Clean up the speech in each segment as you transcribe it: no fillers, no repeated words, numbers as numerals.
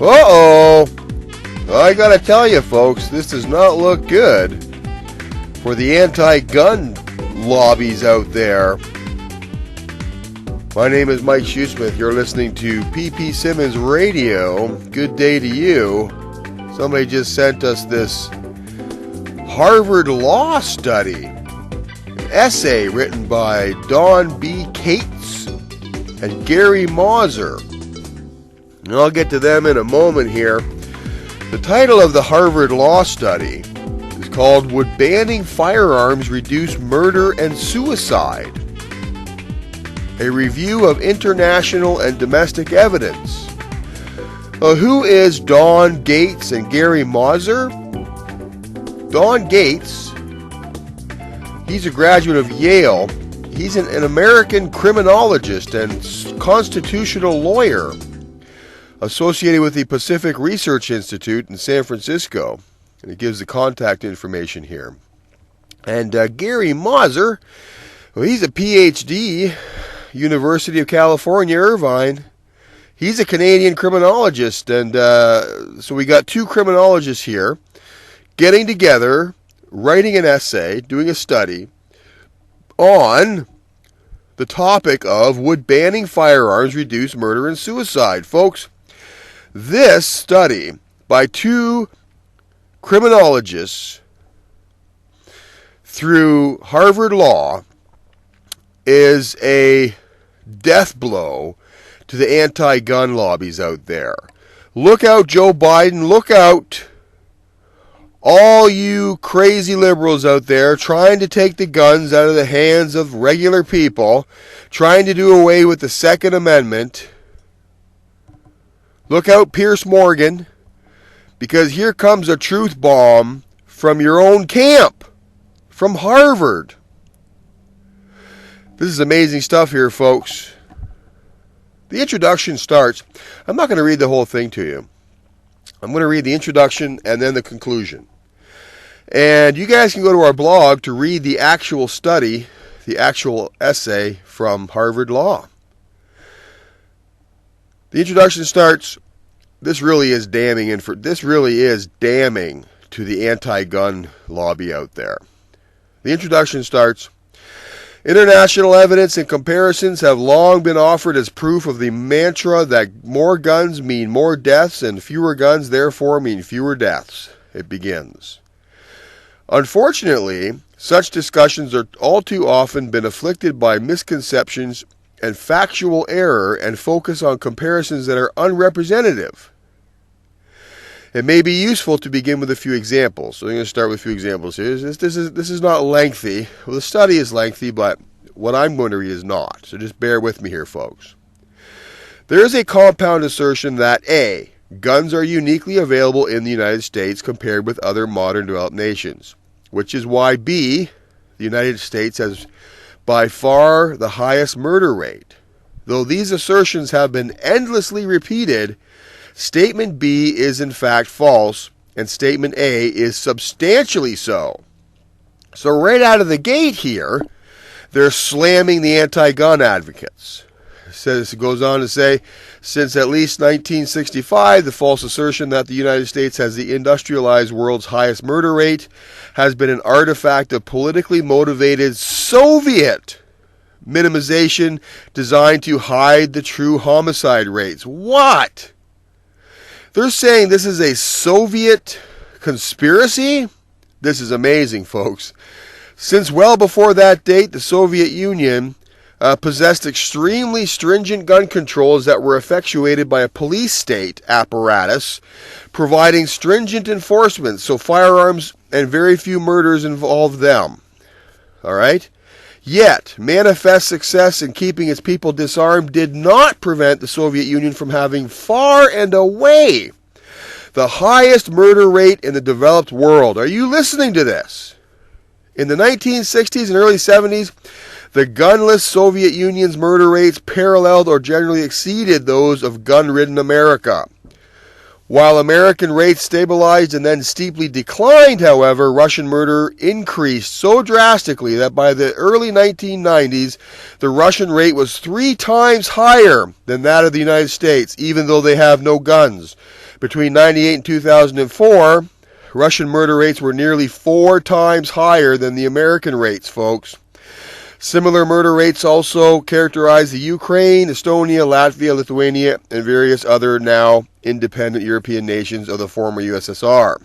Uh-oh. I gotta tell you, folks, this does not look good for the anti-gun lobbies out there. My name is Mike Shoesmith. You're listening to ppsimmons Radio. Good day to you. Somebody just sent us this Harvard Law study, an essay written by Don B. Cates and Gary Mauser. And I'll get to them in a moment here. The title of the Harvard Law study is called "Would Banning Firearms Reduce Murder and Suicide? A Review of International and Domestic Evidence." Who is Don Gates and Gary Mauser? Don Gates, he's a graduate of Yale. He's an American criminologist and constitutional lawyer associated with the Pacific Research Institute in San Francisco. And it gives the contact information here. And Gary Mauser, well, he's a PhD, University of California, Irvine. He's a Canadian criminologist. And so we got two criminologists here getting together, writing an essay, doing a study on the topic of would banning firearms reduce murder and suicide. Folks, this study by two criminologists through Harvard Law is a death blow to the anti-gun lobbies out there. Look out, Joe Biden. Look out, all you crazy liberals out there trying to take the guns out of the hands of regular people, trying to do away with the Second Amendment. Look out, Pierce Morgan, because here comes a truth bomb from your own camp, from Harvard. This is amazing stuff here, folks. The introduction starts. I'm not going to read the whole thing to you. I'm going to read the introduction and then the conclusion. And you guys can go to our blog to read the actual study, the actual essay from Harvard Law. The introduction starts. This really is damning to the anti-gun lobby out there. The introduction starts. International evidence and comparisons have long been offered as proof of the mantra that more guns mean more deaths and fewer guns therefore mean fewer deaths. It begins. Unfortunately, such discussions are all too often been afflicted by misconceptions and factual error and focus on comparisons that are unrepresentative. It may be useful to begin with a few examples. So I'm going to start with a few examples here. This is not lengthy. Well, the study is lengthy, but what I'm going to read is not. So just bear with me here, folks. There is a compound assertion that A, guns are uniquely available in the United States compared with other modern developed nations, which is why B, the United States has by far the highest murder rate. Though these assertions have been endlessly repeated, Statement B is in fact false, and Statement A is substantially so. So right out of the gate here, they're slamming the anti-gun advocates. It goes on to say, since at least 1965, the false assertion that the United States has the industrialized world's highest murder rate has been an artifact of politically motivated Soviet minimization designed to hide the true homicide rates. What? They're saying this is a Soviet conspiracy? This is amazing, folks. Since well before that date, the Soviet Union possessed extremely stringent gun controls that were effectuated by a police state apparatus, providing stringent enforcement, so firearms and very few murders involved them. All right? Yet, manifest success in keeping its people disarmed did not prevent the Soviet Union from having far and away the highest murder rate in the developed world. Are you listening to this? In the 1960s and early 70s, the gunless Soviet Union's murder rates paralleled or generally exceeded those of gun-ridden America. While American rates stabilized and then steeply declined, however, Russian murder increased so drastically that by the early 1990s, the Russian rate was 3 times higher than that of the United States, even though they have no guns. Between 1998 and 2004, Russian murder rates were nearly 4 times higher than the American rates, folks. Similar murder rates also characterize the Ukraine, Estonia, Latvia, Lithuania, and various other now independent European nations of the former USSR.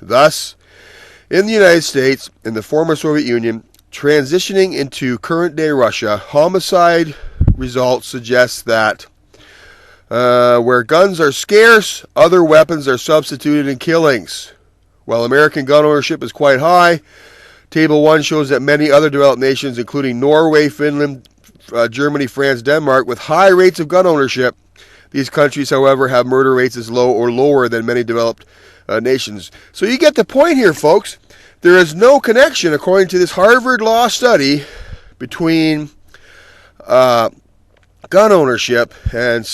Thus, in the United States, in the former Soviet Union, transitioning into current-day Russia, homicide results suggest that where guns are scarce, other weapons are substituted in killings. While American gun ownership is quite high, Table 1 shows that many other developed nations, including Norway, Finland, Germany, France, Denmark, with high rates of gun ownership. These countries, however, have murder rates as low or lower than many developed nations. So you get the point here, folks. There is no connection, according to this Harvard Law study, between gun ownership and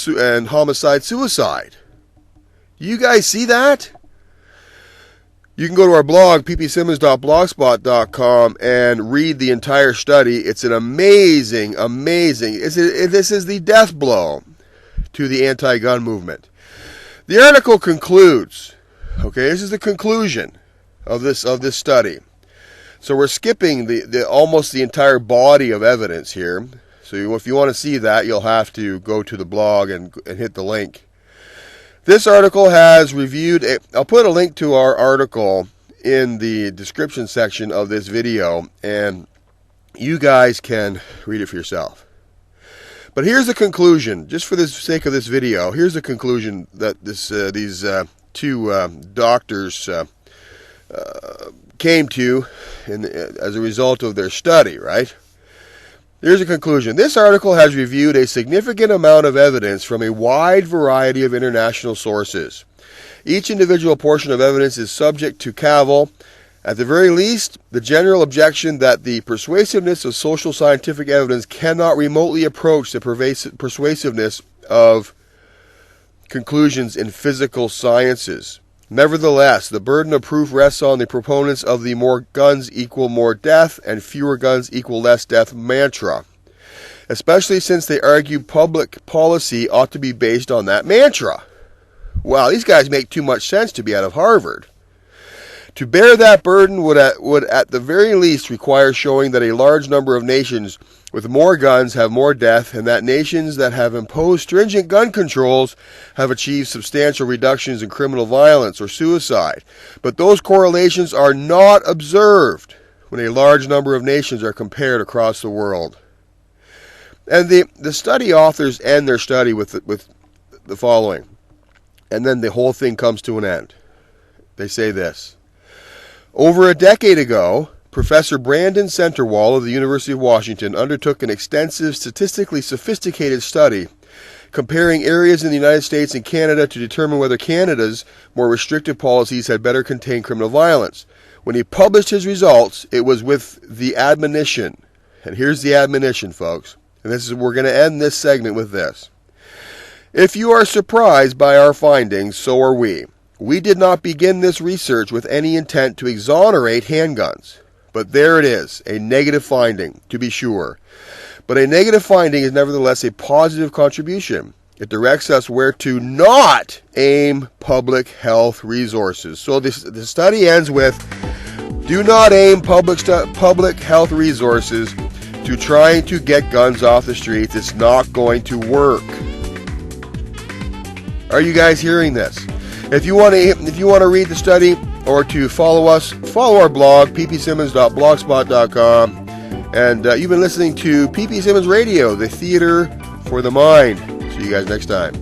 homicide-suicide. You guys see that? You can go to our blog, ppsimmons.blogspot.com, and read the entire study. It's an amazing. This is the death blow to the anti-gun movement. The article concludes. Okay, this is the conclusion of this study. So we're skipping the almost the entire body of evidence here. So if you want to see that, you'll have to go to the blog and hit the link. This article has reviewed, I'll put a link to our article in the description section of this video, and you guys can read it for yourself. But here's the conclusion, just for the sake of this video, here's the conclusion that these two doctors came to as a result of their study, right? Here's a conclusion. This article has reviewed a significant amount of evidence from a wide variety of international sources. Each individual portion of evidence is subject to cavil. At the very least, the general objection that the persuasiveness of social scientific evidence cannot remotely approach the persuasiveness of conclusions in physical sciences. Nevertheless, the burden of proof rests on the proponents of the more guns equal more death and fewer guns equal less death mantra, especially since they argue public policy ought to be based on that mantra. Wow, these guys make too much sense to be out of Harvard. To bear that burden would at the very least require showing that a large number of nations with more guns have more death, and that nations that have imposed stringent gun controls have achieved substantial reductions in criminal violence or suicide. But those correlations are not observed when a large number of nations are compared across the world. And the study authors end their study with the following, and then the whole thing comes to an end. They say this. Over a decade ago, Professor Brandon Centerwall of the University of Washington undertook an extensive, statistically sophisticated study comparing areas in the United States and Canada to determine whether Canada's more restrictive policies had better contained criminal violence. When he published his results, it was with the admonition, and here's the admonition, folks, and we're going to end this segment with this. If you are surprised by our findings, so are we. We did not begin this research with any intent to exonerate handguns. But there it is, a negative finding, to be sure. But a negative finding is nevertheless a positive contribution. It directs us where to not aim public health resources. So the study ends with, do not aim public health resources to trying to get guns off the streets. It's not going to work. Are you guys hearing this? If you want to read the study or to follow us, follow our blog, ppsimmons.blogspot.com. And you've been listening to PP Simmons Radio, the theater for the mind. See you guys next time.